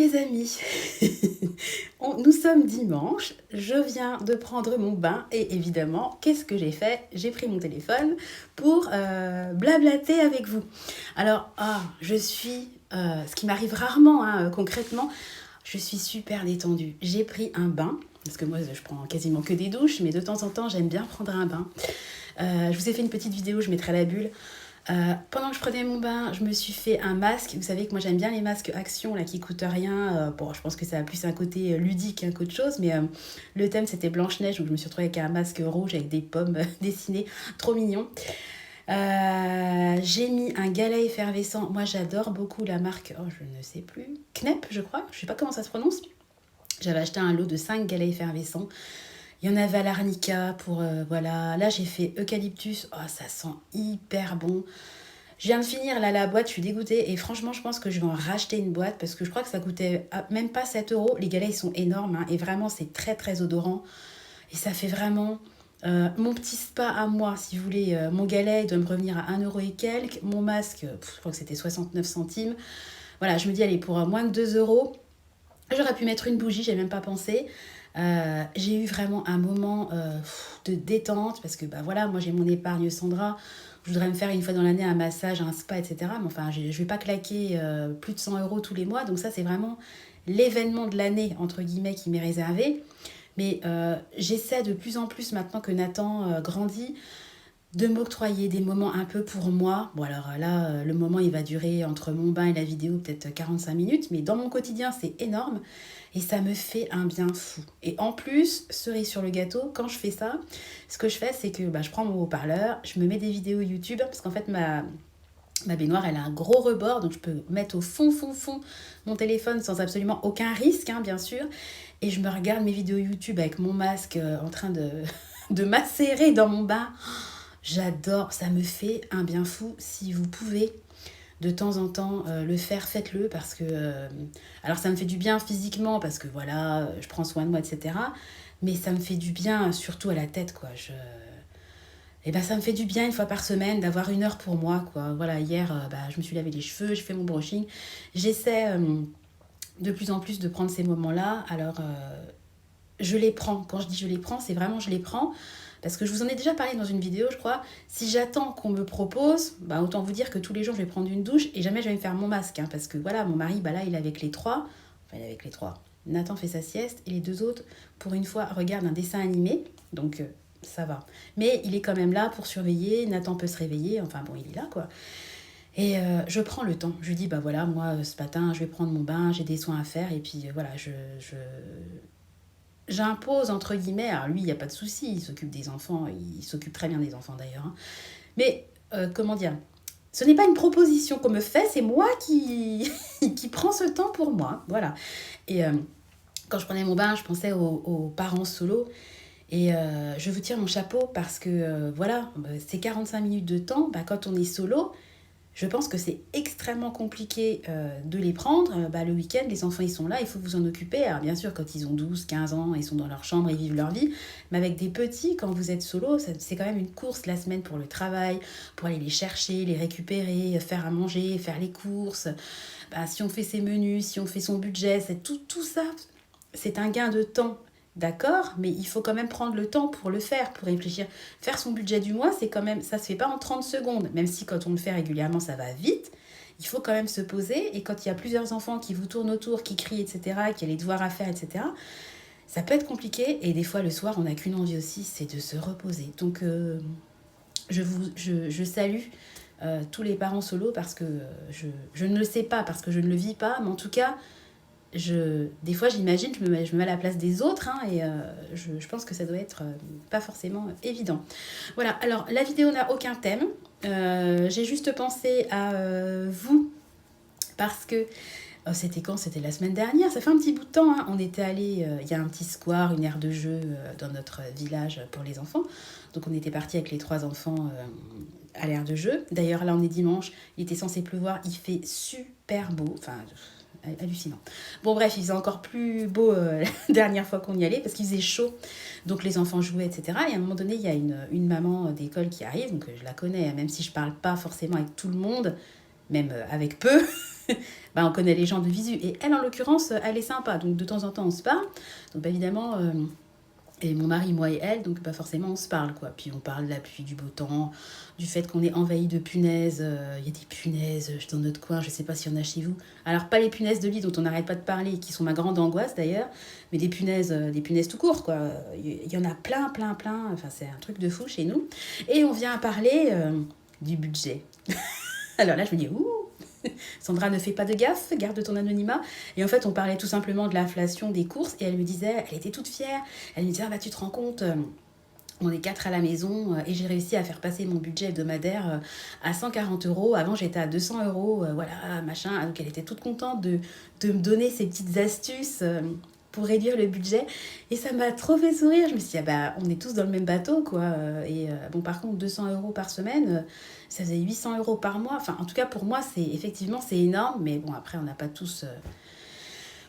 les amis, nous sommes dimanche, je viens de prendre mon bain et évidemment, qu'est-ce que j'ai fait? J'ai pris mon téléphone pour blablater avec vous. Alors, ce qui m'arrive rarement concrètement, je suis super détendue. J'ai pris un bain, parce que moi je prends quasiment que des douches, mais de temps en temps j'aime bien prendre un bain. Je vous ai fait une petite vidéo, je mettrai la bulle. Pendant que je prenais mon bain, je me suis fait un masque. Vous savez que moi j'aime bien les masques Action là, qui coûtent rien. Bon, je pense que ça a plus un côté ludique qu'autre chose, mais le thème c'était Blanche-Neige, donc je me suis retrouvée avec un masque rouge avec des pommes dessinées, trop mignon. J'ai mis un galet effervescent. Moi j'adore beaucoup la marque, oh, je ne sais plus, Knep, je crois, je sais pas comment ça se prononce. J'avais acheté un lot de 5 galets effervescents. Il y en avait à l'arnica pour, voilà. Là, j'ai fait eucalyptus. Oh, ça sent hyper bon. Je viens de finir là la boîte, je suis dégoûtée. Et franchement, je pense que je vais en racheter une boîte parce que je crois que ça coûtait même pas 7 euros. Les galets, ils sont énormes. Et vraiment, c'est très, très odorant. Et ça fait vraiment mon petit spa à moi, si vous voulez. Mon galet, il doit me revenir à 1 euro et quelques. Mon masque, je crois que c'était 69 centimes. Voilà, je me dis, allez, pour moins de 2 euros, j'aurais pu mettre une bougie, j'ai même pas pensé. J'ai eu vraiment un moment de détente parce que bah voilà, moi j'ai mon épargne Sandra. Je voudrais me faire une fois dans l'année un massage, un spa, etc. Mais enfin, je vais pas claquer plus de 100 euros tous les mois. Donc ça, c'est vraiment l'événement de l'année, entre guillemets, qui m'est réservé. Mais j'essaie de plus en plus, maintenant que Nathan grandit, de m'octroyer des moments un peu pour moi. Bon alors là, le moment il va durer entre mon bain et la vidéo peut-être 45 minutes, mais dans mon quotidien c'est énorme et ça me fait un bien fou. Et en plus, cerise sur le gâteau, quand je fais ça, ce que je fais c'est que je prends mon haut-parleur, je me mets des vidéos YouTube, parce qu'en fait ma baignoire elle a un gros rebord, donc je peux mettre au fond mon téléphone sans absolument aucun risque, hein, bien sûr, et je me regarde mes vidéos YouTube avec mon masque en train de macérer dans mon bain. J'adore, ça me fait un bien fou. Si vous pouvez de temps en temps le faire, faites-le parce que... alors ça me fait du bien physiquement parce que voilà, je prends soin de moi, etc. Mais ça me fait du bien surtout à la tête, quoi. Et ben, ça me fait du bien une fois par semaine d'avoir 1 heure pour moi, quoi. Voilà, hier, je me suis lavé les cheveux, je fais mon brushing. J'essaie de plus en plus de prendre ces moments-là. Alors, je les prends. Quand je dis je les prends, c'est vraiment je les prends. Parce que je vous en ai déjà parlé dans une vidéo, je crois. Si j'attends qu'on me propose, autant vous dire que tous les jours, je vais prendre une douche et jamais je vais me faire mon masque. Hein, parce que voilà, mon mari, là, il est avec les trois. Enfin, il est avec les trois. Nathan fait sa sieste et les deux autres, pour une fois, regardent un dessin animé. Donc, ça va. Mais il est quand même là pour surveiller. Nathan peut se réveiller. Enfin, bon, il est là, quoi. Et je prends le temps. Je lui dis, voilà, moi, ce matin, je vais prendre mon bain, j'ai des soins à faire. Et puis, voilà, j'impose entre guillemets, alors lui il n'y a pas de souci, il s'occupe des enfants, il s'occupe très bien des enfants d'ailleurs, hein. Mais comment dire, ce n'est pas une proposition qu'on me fait, c'est moi qui prends ce temps pour moi, voilà. Et quand je prenais mon bain, je pensais aux parents solo, et je vous tire mon chapeau parce que voilà, ces 45 minutes de temps, quand on est solo, je pense que c'est extrêmement compliqué de les prendre. Le week-end, les enfants, ils sont là, il faut vous en occuper. Alors bien sûr, quand ils ont 12, 15 ans, ils sont dans leur chambre, ils vivent leur vie. Mais avec des petits, quand vous êtes solo, c'est quand même une course la semaine pour le travail, pour aller les chercher, les récupérer, faire à manger, faire les courses. Si on fait ses menus, si on fait son budget, c'est tout ça, c'est un gain de temps. D'accord, mais il faut quand même prendre le temps pour le faire, pour réfléchir. Faire son budget du mois, c'est quand même, ça se fait pas en 30 secondes. Même si quand on le fait régulièrement, ça va vite, il faut quand même se poser. Et quand il y a plusieurs enfants qui vous tournent autour, qui crient, etc., qui a les devoirs à faire, etc., ça peut être compliqué. Et des fois, le soir, on n'a qu'une envie aussi, c'est de se reposer. Donc, je salue tous les parents solos parce que je ne le sais pas, parce que je ne le vis pas, mais en tout cas, des fois j'imagine, je me mets à la place des autres, hein, et je pense que ça doit être pas forcément évident. Voilà, alors la vidéo n'a aucun thème, j'ai juste pensé à vous parce que c'était quand? C'était la semaine dernière, ça fait un petit bout de temps, hein. On était allé, il y a un petit square, une aire de jeu dans notre village pour les enfants, donc on était partis avec les 3 enfants à l'aire de jeu. D'ailleurs là on est dimanche, il était censé pleuvoir, il fait super beau, enfin hallucinant. Bon bref, il faisait encore plus beau la dernière fois qu'on y allait parce qu'il faisait chaud. Donc les enfants jouaient, etc. Et à un moment donné, il y a une maman d'école qui arrive, donc je la connais, même si je parle pas forcément avec tout le monde, même avec peu. Bah, on connaît les gens de visu. Et elle, en l'occurrence, elle est sympa. Donc, de temps en temps, on se parle. Donc, bah, évidemment, et mon mari, moi et elle, donc bah, forcément, on se parle, quoi. Puis, on parle de la pluie, du beau temps, du fait qu'on est envahi de punaises. Il y a des punaises dans notre coin. Je sais pas s'il y en a chez vous. Alors, pas les punaises de lit dont on n'arrête pas de parler, qui sont ma grande angoisse, d'ailleurs, mais des punaises tout court, quoi. Il y en a plein, plein, plein. Enfin, c'est un truc de fou chez nous. Et on vient à parler du budget. Alors là, je me dis, ouh, Sandra, ne fais pas de gaffe, garde ton anonymat. Et en fait, on parlait tout simplement de l'inflation des courses et elle me disait, elle était toute fière. Elle me disait, ah bah tu te rends compte, on est 4 à la maison et j'ai réussi à faire passer mon budget hebdomadaire à 140 euros. Avant, j'étais à 200 euros, voilà, machin. Donc, elle était toute contente de me donner ces petites astuces pour réduire le budget. Et ça m'a trop fait sourire. Je me suis dit, ah bah, on est tous dans le même bateau, quoi. Et bon, par contre, 200 euros par semaine, ça faisait 800 euros par mois. Enfin, en tout cas, pour moi, c'est énorme. Mais bon, après, on n'a pas tous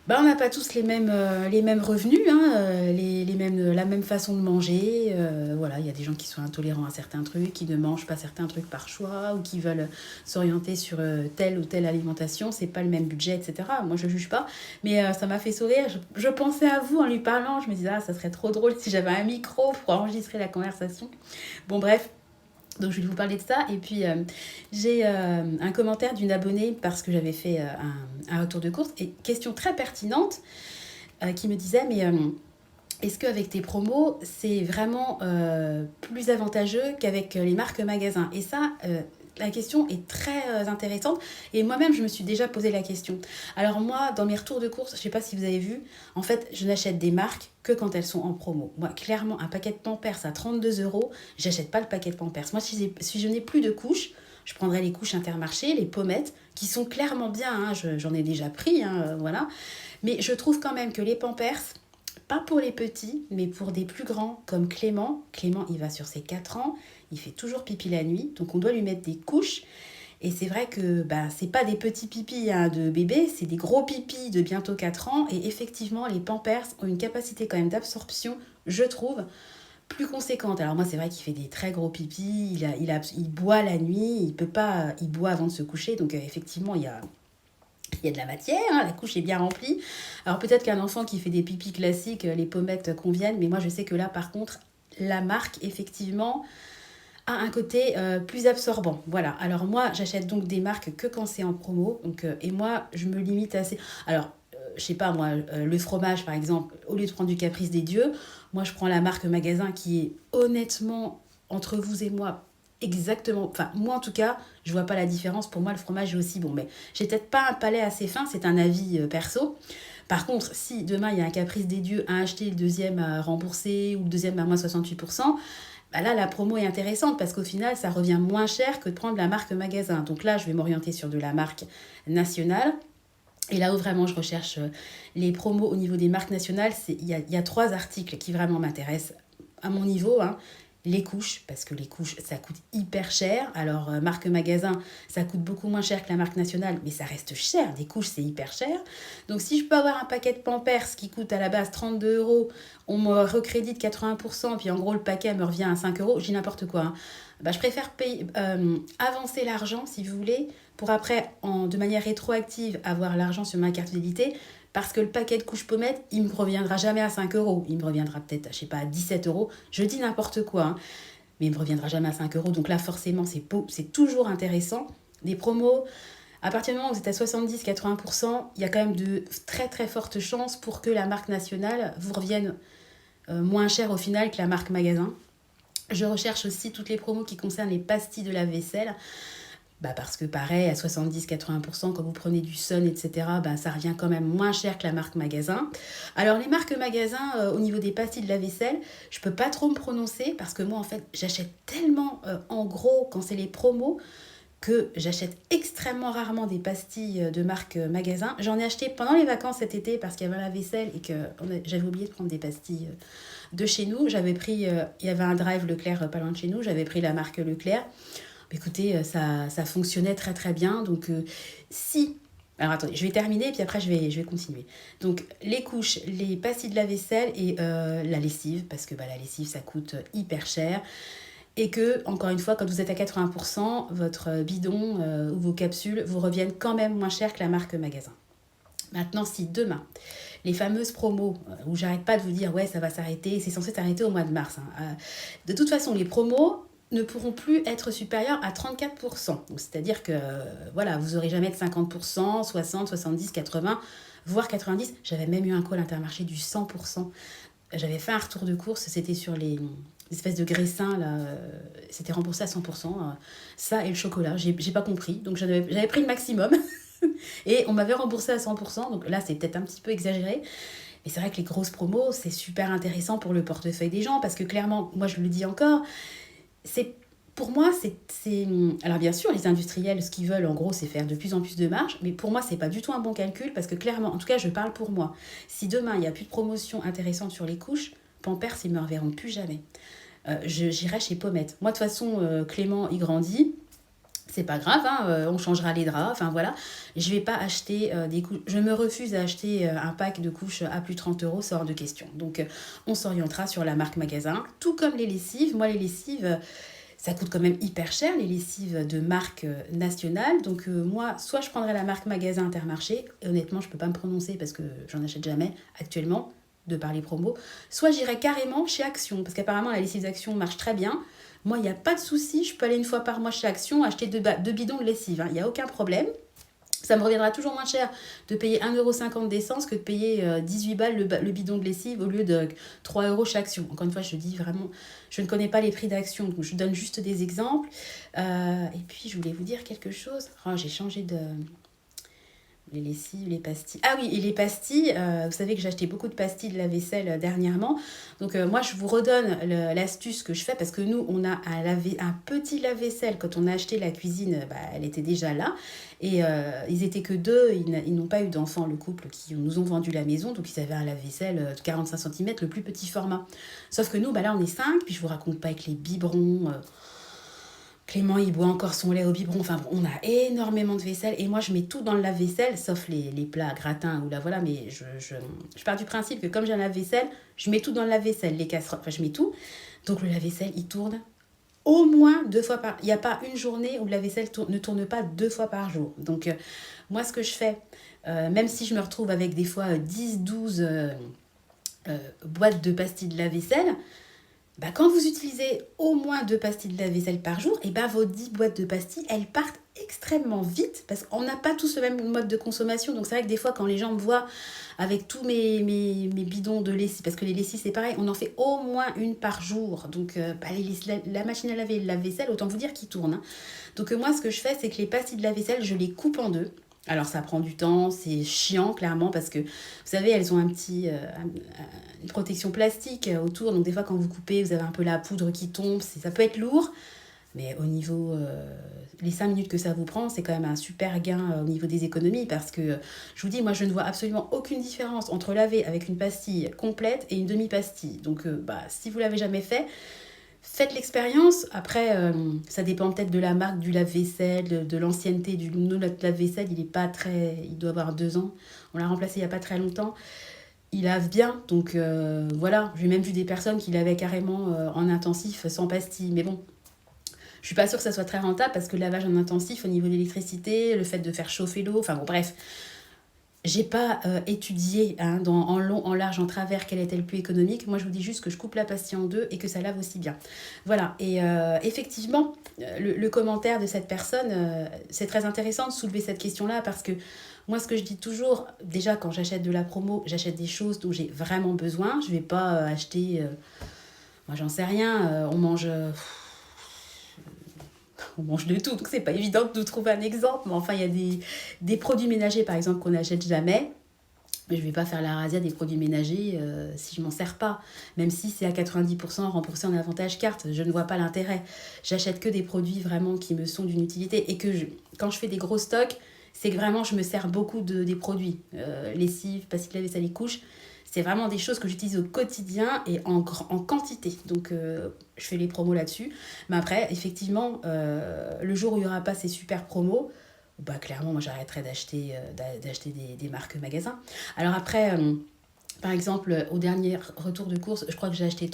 bah, on n'a pas tous les mêmes revenus, hein, la même façon de manger. Voilà, il y a des gens qui sont intolérants à certains trucs, qui ne mangent pas certains trucs par choix ou qui veulent s'orienter sur telle ou telle alimentation. C'est pas le même budget, etc. Moi, je juge pas, mais ça m'a fait sourire. Je pensais à vous en lui parlant. Je me disais, ah, ça serait trop drôle si j'avais un micro pour enregistrer la conversation. Bon, bref. Donc je vais vous parler de ça. Et puis j'ai un commentaire d'une abonnée parce que j'avais fait un retour de course. Et question très pertinente qui me disait, mais est-ce qu'avec tes promos, c'est vraiment plus avantageux qu'avec les marques magasins? Et ça, la question est très intéressante. Et moi-même, je me suis déjà posé la question. Alors moi, dans mes retours de course, je ne sais pas si vous avez vu, en fait, je n'achète des marques que quand elles sont en promo. Moi, clairement, un paquet de Pampers à 32 euros, j'achète pas le paquet de Pampers. Moi, si je n'ai plus de couches, je prendrai les couches Intermarché, les pommettes, qui sont clairement bien, hein, j'en ai déjà pris, hein, voilà. Mais je trouve quand même que les Pampers, pas pour les petits, mais pour des plus grands, comme Clément. Clément, il va sur ses 4 ans, il fait toujours pipi la nuit, donc on doit lui mettre des couches. Et c'est vrai que bah, c'est pas des petits pipis hein, de bébé, c'est des gros pipis de bientôt 4 ans. Et effectivement, les Pampers ont une capacité quand même d'absorption, je trouve, plus conséquente. Alors moi, c'est vrai qu'il fait des très gros pipis, il boit la nuit, il boit avant de se coucher. Donc effectivement, il y a de la matière, hein, la couche est bien remplie. Alors peut-être qu'un enfant qui fait des pipis classiques, les pommettes conviennent, mais moi je sais que là par contre, la marque effectivement a un côté plus absorbant. Voilà, alors moi j'achète donc des marques que quand c'est en promo, donc, et moi je me limite assez... Alors, je sais pas moi, le fromage par exemple, au lieu de prendre du Caprice des Dieux, moi je prends la marque magasin qui est honnêtement, entre vous et moi, exactement, enfin moi en tout cas, je vois pas la différence. Pour moi le fromage est aussi bon, mais j'ai peut-être pas un palais assez fin, c'est un avis perso. Par contre, si demain il y a un Caprice des Dieux à acheter, le deuxième à rembourser ou le deuxième à moins 68%, bah là la promo est intéressante parce qu'au final ça revient moins cher que de prendre la marque magasin. Donc là je vais m'orienter sur de la marque nationale. Et là où vraiment je recherche les promos au niveau des marques nationales, il y a 3 articles qui vraiment m'intéressent à mon niveau, hein. Les couches, parce que les couches, ça coûte hyper cher. Alors, marque magasin, ça coûte beaucoup moins cher que la marque nationale, mais ça reste cher. Des couches, c'est hyper cher. Donc, si je peux avoir un paquet de Pampers qui coûte à la base 32 euros, on me recrédite 80%, puis en gros, le paquet me revient à 5 euros, je dis n'importe quoi, hein. Bah, je préfère avancer l'argent, si vous voulez, pour après, de manière rétroactive, avoir l'argent sur ma carte fidélité. Parce que le paquet de couches pommettes, il ne me reviendra jamais à 5 euros. Il me reviendra peut-être, je sais pas, à 17 euros. Je dis n'importe quoi, hein. Mais il ne me reviendra jamais à 5 euros. Donc là, forcément, c'est toujours intéressant. Des promos, à partir du moment où vous êtes à 70-80%, il y a quand même de très très fortes chances pour que la marque nationale vous revienne moins cher au final que la marque magasin. Je recherche aussi toutes les promos qui concernent les pastilles de la vaisselle. Bah parce que pareil, à 70-80%, quand vous prenez du Sun, etc., bah ça revient quand même moins cher que la marque magasin. Alors les marques magasins, au niveau des pastilles de la vaisselle, je peux pas trop me prononcer parce que moi en fait j'achète tellement en gros quand c'est les promos que j'achète extrêmement rarement des pastilles de marque magasin. J'en ai acheté pendant les vacances cet été parce qu'il y avait la vaisselle et que j'avais oublié de prendre des pastilles de chez nous. J'avais pris, il y avait un drive Leclerc pas loin de chez nous, j'avais pris la marque Leclerc. Écoutez, ça fonctionnait très très bien. Donc si... Alors attendez, je vais terminer et puis après je vais continuer. Donc les couches, les pastilles de la vaisselle et la lessive, parce que bah, la lessive ça coûte hyper cher. Et que, encore une fois, quand vous êtes à 80%, votre bidon ou vos capsules vous reviennent quand même moins cher que la marque magasin. Maintenant, si demain, les fameuses promos, où j'arrête pas de vous dire, ouais, ça va s'arrêter, c'est censé s'arrêter au mois de mars. De toute façon, les promos ne pourront plus être supérieurs à 34%. Donc, c'est-à-dire que, voilà, vous n'aurez jamais de 50%, 60, 70, 80, voire 90. J'avais même eu un call Intermarché du 100%. J'avais fait un retour de course, c'était sur les espèces de graissins, là, c'était remboursé à 100%. Ça et le chocolat, j'ai pas compris. Donc, j'avais pris le maximum. Et on m'avait remboursé à 100%, donc là c'est peut-être un petit peu exagéré. Mais c'est vrai que les grosses promos, c'est super intéressant pour le portefeuille des gens, parce que clairement, moi je le dis encore, c'est pour moi, c'est... Alors bien sûr, les industriels, ce qu'ils veulent en gros, c'est faire de plus en plus de marge, mais pour moi, c'est pas du tout un bon calcul, parce que clairement, en tout cas, je parle pour moi. Si demain, il n'y a plus de promotion intéressante sur les couches, Pampers, ils me reverront plus jamais. J'irai chez Pommette. Moi, de toute façon, Clément, il grandit. C'est pas grave, hein, on changera les draps, enfin voilà. Je vais pas acheter des couches. Je me refuse à acheter un pack de couches à plus de 30 €, c'est hors de question. Donc on s'orientera sur la marque magasin. Tout comme les lessives. Moi, les lessives, ça coûte quand même hyper cher, les lessives de marque nationale. Donc moi, soit je prendrai la marque magasin Intermarché. Et honnêtement, je peux pas me prononcer parce que j'en achète jamais actuellement, de par les promos. Soit j'irai carrément chez Action, parce qu'apparemment la lessive d'Action marche très bien. Moi, il n'y a pas de souci, je peux aller une fois par mois chez Action, acheter deux bidons de lessive, il n'y a aucun problème. Ça me reviendra toujours moins cher de payer 1,50 € d'essence que de payer 18 balles le bidon de lessive au lieu de 3 € chez Action. Encore une fois, je dis vraiment, je ne connais pas les prix d'Action, donc je donne juste des exemples. Et puis, je voulais vous dire quelque chose. Oh, j'ai changé de... Les lessives, les pastilles. Ah oui, et les pastilles, vous savez que j'ai acheté beaucoup de pastilles de lave-vaisselle dernièrement. Donc moi, je vous redonne l'astuce que je fais parce que nous, on a un petit lave-vaisselle. Quand on a acheté la cuisine, elle était déjà là. Et ils étaient que deux, ils n'ont pas eu d'enfants, le couple qui nous ont vendu la maison. Donc ils avaient un lave-vaisselle de 45 cm, le plus petit format. Sauf que nous, là, on est 5, puis je vous raconte pas avec les biberons... Clément, il boit encore son lait au biberon. Enfin, bon, on a énormément de vaisselle. Et moi, je mets tout dans le lave-vaisselle, sauf les plats gratins ou là, voilà. Mais je pars du principe que comme j'ai un lave-vaisselle, je mets tout dans le lave-vaisselle. Les casseroles, enfin, je mets tout. Donc, le lave-vaisselle, il tourne au moins 2 fois par... Il n'y a pas une journée où le lave-vaisselle ne tourne pas 2 fois par jour. Donc, moi, ce que je fais, même si je me retrouve avec des fois 10, 12 boîtes de pastilles de lave-vaisselle... quand vous utilisez au moins 2 pastilles de lave-vaisselle par jour, et vos 10 boîtes de pastilles, elles partent extrêmement vite parce qu'on n'a pas tous le même mode de consommation. Donc c'est vrai que des fois, quand les gens me voient avec tous mes bidons de lessive, parce que les lessives, c'est pareil, on en fait au moins une par jour. Donc la machine à laver et le lave-vaisselle, autant vous dire qu'ils tournent. Hein. Donc moi, ce que je fais, c'est que les pastilles de lave-vaisselle, je les coupe en deux. Alors ça prend du temps, c'est chiant clairement parce que vous savez elles ont une protection plastique autour, donc des fois quand vous coupez vous avez un peu la poudre qui tombe, ça peut être lourd, mais au niveau les 5 minutes que ça vous prend, c'est quand même un super gain au niveau des économies parce que je vous dis, moi je ne vois absolument aucune différence entre laver avec une pastille complète et une demi-pastille. Donc si vous l'avez jamais fait, faites l'expérience. Après, ça dépend peut-être de la marque du lave-vaisselle, de l'ancienneté du notre lave-vaisselle. Il est pas très... Il doit avoir 2 ans. On l'a remplacé il n'y a pas très longtemps. Il lave bien. Donc voilà, j'ai même vu des personnes qui lavaient carrément en intensif sans pastille. Mais bon, je suis pas sûre que ça soit très rentable parce que le lavage en intensif au niveau de l'électricité, le fait de faire chauffer l'eau, enfin bon bref... J'ai pas étudié en long, en large, en travers quel était le plus économique. Moi, je vous dis juste que je coupe la pastille en deux et que ça lave aussi bien. Voilà. Et effectivement, le commentaire de cette personne, c'est très intéressant de soulever cette question-là parce que moi, ce que je dis toujours, déjà, quand j'achète de la promo, j'achète des choses dont j'ai vraiment besoin. Je vais pas acheter... moi, j'en sais rien. On mange de tout, donc c'est pas évident de nous trouver un exemple, mais enfin il y a des produits ménagers par exemple qu'on n'achète jamais, mais je vais pas faire la razzia des produits ménagers si je m'en sers pas, même si c'est à 90% remboursé en avantage carte, je ne vois pas l'intérêt. J'achète que des produits vraiment qui me sont d'une utilité et que quand je fais des gros stocks, c'est que vraiment je me sers beaucoup des produits, lessive, pastille de lave-vaisselle, les couches. C'est vraiment des choses que j'utilise au quotidien et en quantité. Donc, je fais les promos là-dessus. Mais après, effectivement, le jour où il n'y aura pas ces super promos, clairement, moi, j'arrêterai d'acheter des marques magasins. Alors après, Par exemple, au dernier retour de course, je crois que j'ai acheté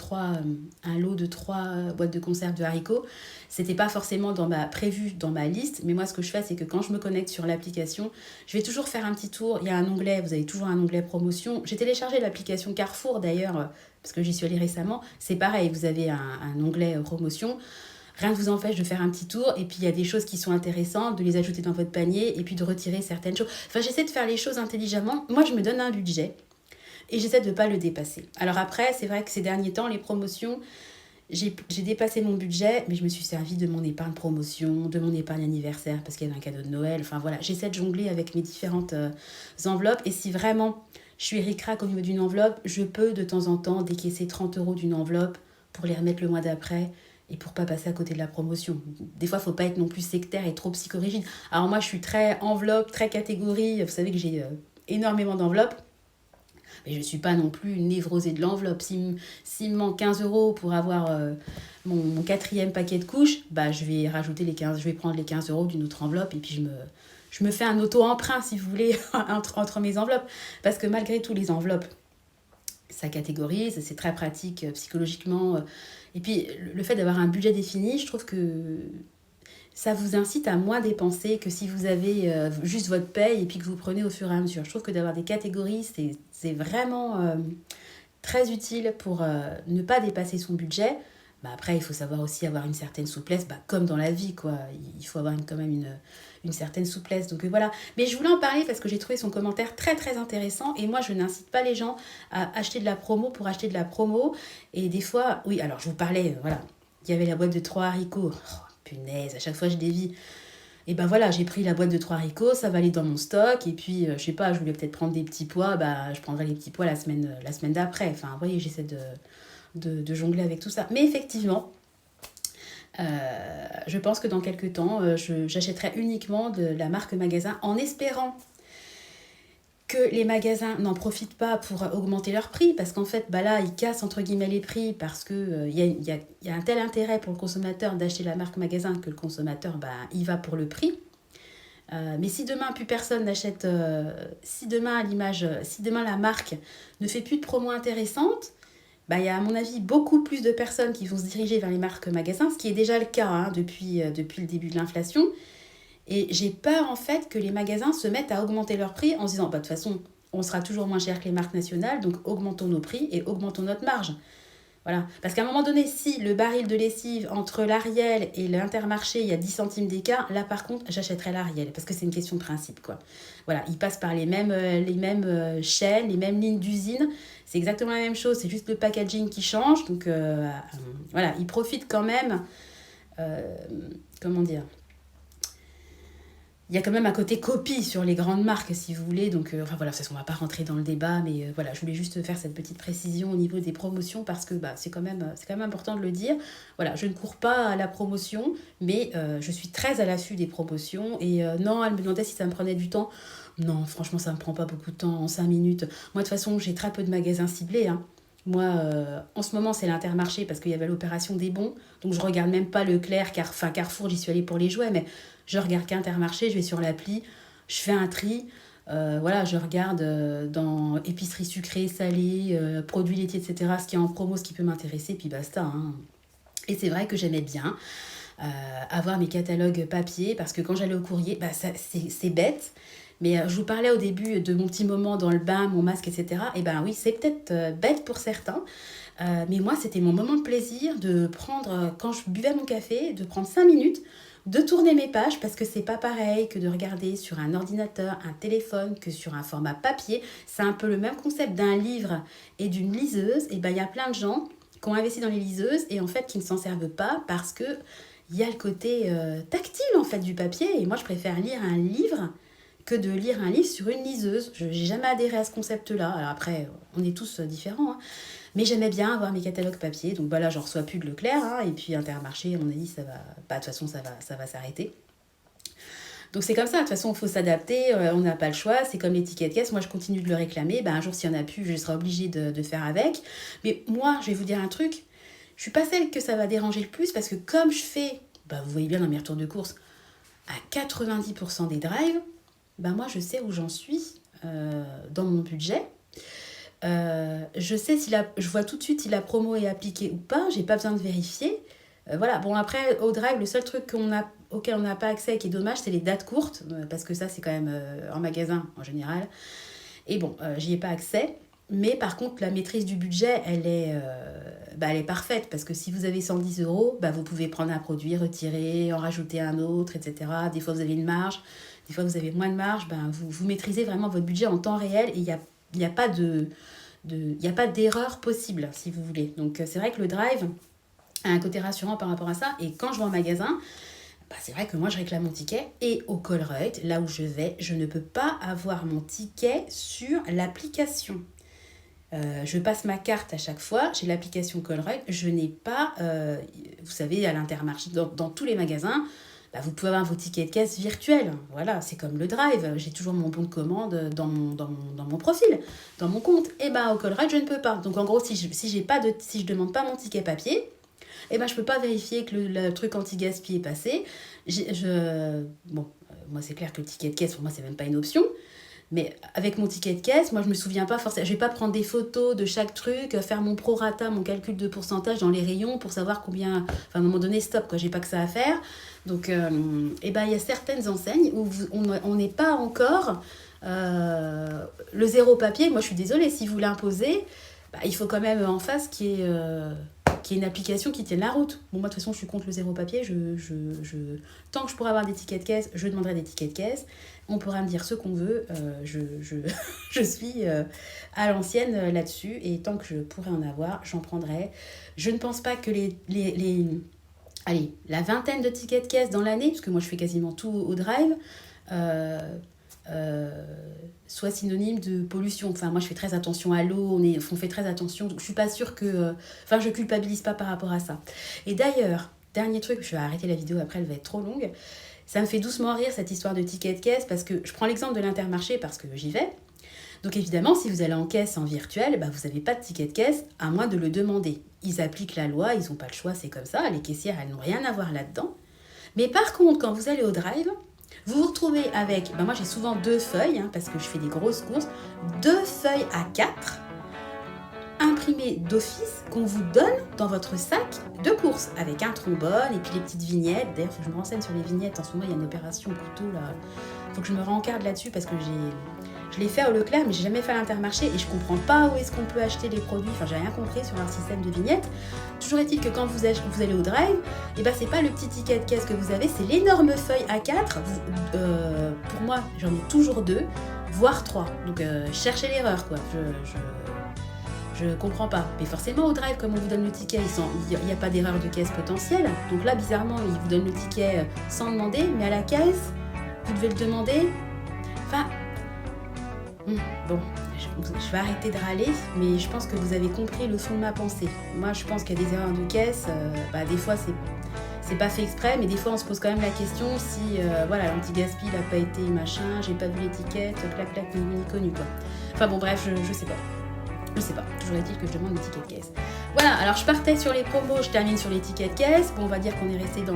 un lot de 3 boîtes de conserve de haricots. C'était pas forcément prévu dans ma liste, mais moi, ce que je fais, c'est que quand je me connecte sur l'application, je vais toujours faire un petit tour. Il y a un onglet, vous avez toujours un onglet promotion. J'ai téléchargé l'application Carrefour d'ailleurs, parce que j'y suis allée récemment. C'est pareil, vous avez un onglet promotion. Rien ne vous empêche de faire un petit tour, et puis il y a des choses qui sont intéressantes, de les ajouter dans votre panier, et puis de retirer certaines choses. Enfin, j'essaie de faire les choses intelligemment. Moi, je me donne un budget. Et j'essaie de ne pas le dépasser. Alors après, c'est vrai que ces derniers temps, les promotions, j'ai dépassé mon budget, mais je me suis servi de mon épargne promotion, de mon épargne anniversaire, parce qu'il y avait un cadeau de Noël. Enfin voilà, j'essaie de jongler avec mes différentes enveloppes. Et si vraiment je suis ric-rac au niveau d'une enveloppe, je peux de temps en temps décaisser 30 € d'une enveloppe pour les remettre le mois d'après et pour pas passer à côté de la promotion. Des fois, il ne faut pas être non plus sectaire et trop psychorigide. Alors moi, je suis très enveloppe, très catégorie. Vous savez que j'ai énormément d'enveloppes. Mais je ne suis pas non plus une névrosée de l'enveloppe. S'il me manque 15 € pour avoir mon 4e paquet de couches, bah, je vais prendre les 15 € d'une autre enveloppe, et puis je me fais un auto-emprunt, si vous voulez, entre mes enveloppes. Parce que malgré tout, les enveloppes, ça catégorise, c'est très pratique psychologiquement. Et puis, le fait d'avoir un budget défini, je trouve que ça vous incite à moins dépenser que si vous avez juste votre paye et puis que vous prenez au fur et à mesure. Je trouve que d'avoir des catégories, c'est vraiment très utile pour ne pas dépasser son budget. Bah après, il faut savoir aussi avoir une certaine souplesse, comme dans la vie, quoi. Il faut avoir quand même une certaine souplesse. Donc voilà. Mais je voulais en parler parce que j'ai trouvé son commentaire très très intéressant. Et moi, je n'incite pas les gens à acheter de la promo pour acheter de la promo. Et des fois, oui, alors je vous parlais, voilà. Il y avait la boîte de 3 haricots. Oh, punaise, à chaque fois je dévie. Et ben voilà, j'ai pris la boîte de 3 haricots, ça va aller dans mon stock. Et puis, je sais pas, je voulais peut-être prendre des petits pois, je prendrai les petits pois la semaine d'après. Enfin, vous voyez, j'essaie de jongler avec tout ça. Mais effectivement, je pense que dans quelques temps, j'achèterai uniquement de la marque magasin en espérant que les magasins n'en profitent pas pour augmenter leurs prix, parce qu'en fait, là, ils cassent entre guillemets les prix parce que y a un tel intérêt pour le consommateur d'acheter la marque magasin que le consommateur, il va pour le prix. Mais si demain plus personne n'achète, si demain la marque ne fait plus de promo intéressante, il y a à mon avis beaucoup plus de personnes qui vont se diriger vers les marques magasins, ce qui est déjà le cas depuis le début de l'inflation. Et j'ai peur en fait que les magasins se mettent à augmenter leurs prix en se disant de toute façon on sera toujours moins cher que les marques nationales, donc augmentons nos prix et augmentons notre marge. Voilà. Parce qu'à un moment donné, si le baril de lessive entre l'Ariel et l'Intermarché, il y a 10 centimes d'écart, là par contre, j'achèterai l'Ariel parce que c'est une question de principe, quoi. Voilà, ils passent par les mêmes chaînes, les mêmes lignes d'usine. C'est exactement la même chose, c'est juste le packaging qui change. Donc voilà, ils profitent quand même. Comment dire, il y a quand même un côté copie sur les grandes marques, si vous voulez. Donc, voilà, on ne va pas rentrer dans le débat, mais voilà, je voulais juste faire cette petite précision au niveau des promotions parce que c'est quand même important de le dire. Voilà, je ne cours pas à la promotion, mais je suis très à l'affût des promotions. Et non, elle me demandait si ça me prenait du temps. Non, franchement, ça ne me prend pas beaucoup de temps, en 5 minutes. Moi, de toute façon, j'ai très peu de magasins ciblés, hein. Moi, en ce moment, c'est l'Intermarché parce qu'il y avait l'opération des bons. Donc, je regarde même pas Leclerc, Carrefour, j'y suis allée pour les jouets, mais je regarde qu'Intermarché, je vais sur l'appli, je fais un tri. Voilà, je regarde dans épicerie sucrée, salée, produits laitiers, etc., ce qui est en promo, ce qui peut m'intéresser, puis basta, hein. Et c'est vrai que j'aimais bien avoir mes catalogues papier parce que quand j'allais au courrier, c'est bête. Mais je vous parlais au début de mon petit moment dans le bain, mon masque, etc. Et oui, c'est peut-être bête pour certains. Mais moi, c'était mon moment de plaisir de prendre, quand je buvais mon café, de prendre 5 minutes, de tourner mes pages parce que c'est pas pareil que de regarder sur un ordinateur, un téléphone, que sur un format papier. C'est un peu le même concept d'un livre et d'une liseuse. Et il y a plein de gens qui ont investi dans les liseuses et en fait qui ne s'en servent pas parce que il y a le côté tactile en fait du papier. Et moi, je préfère lire un livre que de lire un livre sur une liseuse. Je n'ai jamais adhéré à ce concept-là. Alors après, on est tous différents, hein. Mais j'aimais bien avoir mes catalogues papier. Donc là, j'en reçois plus de Leclerc. Hein, et puis Intermarché, à mon avis, ça va... de toute façon, ça va s'arrêter. Donc c'est comme ça, de toute façon, il faut s'adapter, on n'a pas le choix, c'est comme l'étiquette caisse, moi je continue de le réclamer, un jour s'il n'y en a plus, je serai obligée de faire avec. Mais moi, je vais vous dire un truc, je suis pas celle que ça va déranger le plus, parce que comme je fais, vous voyez bien dans mes retours de course, à 90% des drives, moi je sais où j'en suis dans mon budget. Je sais je vois tout de suite si la promo est appliquée ou pas, j'ai pas besoin de vérifier. Voilà, bon après au Drive, le seul truc auquel on n'a pas accès et qui est dommage, c'est les dates courtes, parce que ça c'est quand même en magasin en général. Et bon, j'y ai pas accès. Mais par contre, la maîtrise du budget, elle est parfaite. Parce que si vous avez 110 euros, vous pouvez prendre un produit, retirer, en rajouter un autre, etc. Des fois, vous avez une marge. Des fois, vous avez moins de marge. Vous maîtrisez vraiment votre budget en temps réel. Et il n'y a pas d'erreur possible, si vous voulez. Donc, c'est vrai que le Drive a un côté rassurant par rapport à ça. Et quand je vais en magasin, c'est vrai que moi, je réclame mon ticket. Et au Colruyt, là où je vais, je ne peux pas avoir mon ticket sur l'application. Je passe ma carte à chaque fois, j'ai l'application Colruyt, je n'ai pas, vous savez, à l'Intermarché, dans tous les magasins, vous pouvez avoir vos tickets de caisse virtuels. Voilà, c'est comme le Drive, j'ai toujours mon bon de commande dans mon profil, dans mon compte. Et au Colruyt, je ne peux pas. Donc en gros, si je demande pas mon ticket papier, je peux pas vérifier que le truc anti-gaspi est passé. Moi c'est clair que le ticket de caisse, pour moi, c'est même pas une option. Mais avec mon ticket de caisse, moi, je me souviens pas forcément. Je vais pas prendre des photos de chaque truc, faire mon prorata, mon calcul de pourcentage dans les rayons pour savoir combien. Enfin, à un moment donné, stop, quoi. J'ai pas que ça à faire. Donc, il y a certaines enseignes où on n'est pas encore le zéro papier. Moi, je suis désolée, si vous l'imposez, il faut quand même en face qu'il y ait une application qui tienne la route. Bon, moi, de toute façon, je suis contre le zéro papier. Tant que je pourrai avoir des tickets de caisse, je demanderai des tickets de caisse. On pourra me dire ce qu'on veut. Je suis à l'ancienne là-dessus. Et tant que je pourrai en avoir, j'en prendrai. Je ne pense pas que la vingtaine de tickets de caisse dans l'année, parce que moi, je fais quasiment tout au Drive, soit synonyme de pollution. Enfin, moi, je fais très attention à l'eau, on fait très attention, donc je suis pas sûre que... je culpabilise pas par rapport à ça. Et d'ailleurs, dernier truc, je vais arrêter la vidéo, après elle va être trop longue, ça me fait doucement rire cette histoire de ticket de caisse, parce que je prends l'exemple de l'Intermarché, parce que j'y vais. Donc évidemment, si vous allez en caisse en virtuel, vous n'avez pas de ticket de caisse, à moins de le demander. Ils appliquent la loi, ils n'ont pas le choix, c'est comme ça, les caissières, elles n'ont rien à voir là-dedans. Mais par contre, quand vous allez au Drive, vous vous retrouvez avec, moi j'ai souvent 2 feuilles, parce que je fais des grosses courses, 2 feuilles A4 imprimées d'office qu'on vous donne dans votre sac de courses, avec un trombone et puis les petites vignettes. D'ailleurs, il faut que je me renseigne sur les vignettes, en ce moment il y a une opération couteau là, il faut que je me rencarde là-dessus parce que je l'ai fait au Leclerc, mais j'ai jamais fait à l'Intermarché et je comprends pas où est-ce qu'on peut acheter les produits. Enfin, j'ai rien compris sur leur système de vignettes. Toujours est-il que quand vous allez au Drive, c'est pas le petit ticket de caisse que vous avez, c'est l'énorme feuille A4. Pour moi, j'en ai toujours 2, voire 3. Donc, cherchez l'erreur, quoi. Je comprends pas. Mais forcément, au Drive, comme on vous donne le ticket, il n'y a pas d'erreur de caisse potentielle. Donc là, bizarrement, ils vous donnent le ticket sans demander, mais à la caisse, vous devez le demander. Enfin... Bon, je vais arrêter de râler, mais je pense que vous avez compris le fond de ma pensée. Moi, je pense qu'il y a des erreurs de caisse. Des fois, c'est pas fait exprès, mais des fois, on se pose quand même la question si, l'anti-gaspi n'a pas été machin, j'ai pas vu l'étiquette, clac, ni connu, quoi. Enfin bon, bref, je sais pas. Je sais pas. Toujours est-il que je demande les tickets de caisse. Voilà, alors je partais sur les promos, je termine sur les tickets de caisse. Bon, on va dire qu'on est resté dans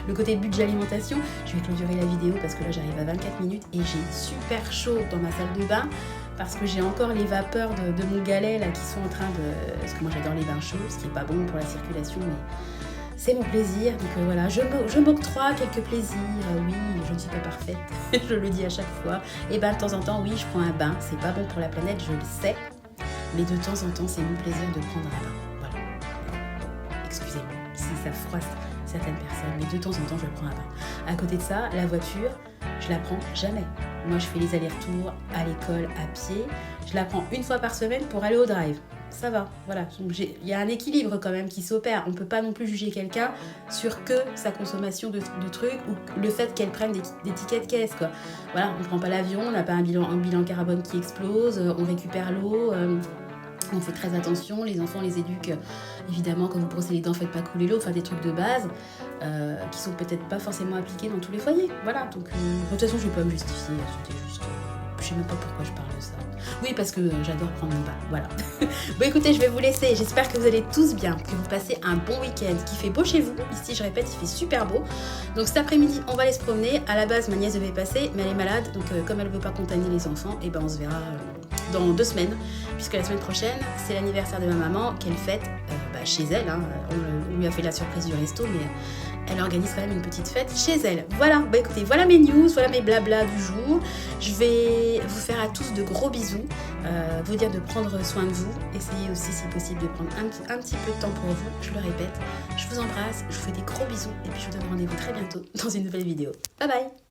le côté budget alimentation. Je vais clôturer la vidéo parce que là j'arrive à 24 minutes et j'ai super chaud dans ma salle de bain parce que j'ai encore les vapeurs de mon galet là qui sont en train de... Parce que moi j'adore les bains chauds, ce qui n'est pas bon pour la circulation, mais c'est mon plaisir. Donc voilà, je m'octroie quelques plaisirs. Oui, je ne suis pas parfaite, je le dis à chaque fois. Et de temps en temps, oui, je prends un bain. C'est pas bon pour la planète, je le sais. Mais de temps en temps, c'est mon plaisir de prendre un bain. Voilà. Excusez-moi si ça froisse certaines personnes, mais de temps en temps, je prends un bain. À côté de ça, la voiture, je la prends jamais. Moi, je fais les allers-retours à l'école à pied. Je la prends une fois par semaine pour aller au Drive. Ça va, voilà. Il y a un équilibre quand même qui s'opère. On ne peut pas non plus juger quelqu'un sur que sa consommation de trucs ou le fait qu'elle prenne des tickets de caisse, quoi. Voilà, on ne prend pas l'avion, on n'a pas un bilan carbone qui explose, on récupère l'eau... On fait très attention, les enfants les éduquent, évidemment, quand vous brossez les dents, faites pas couler l'eau, enfin des trucs de base qui sont peut-être pas forcément appliqués dans tous les foyers. Voilà, donc de toute façon, je vais pas me justifier, c'était juste... je sais même pas pourquoi je parle de ça. Oui, parce que j'adore prendre mon bain, voilà. Bon, écoutez, je vais vous laisser, j'espère que vous allez tous bien, que vous passez un bon week-end, qu'il fait beau chez vous. Ici, je répète, il fait super beau. Donc cet après-midi, on va aller se promener. À la base, ma nièce devait passer, mais elle est malade, donc comme elle veut pas contaminer les enfants, on se verra... dans 2 semaines, puisque la semaine prochaine, c'est l'anniversaire de ma maman qu'elle fête chez elle. Hein. On lui a fait la surprise du resto, mais elle organise quand même une petite fête chez elle. Voilà, bah écoutez, voilà mes news, voilà mes blabla du jour. Je vais vous faire à tous de gros bisous, vous dire de prendre soin de vous. Essayez aussi, si possible, de prendre un petit peu de temps pour vous. Je le répète, je vous embrasse, je vous fais des gros bisous et puis je vous donne rendez-vous très bientôt dans une nouvelle vidéo. Bye bye!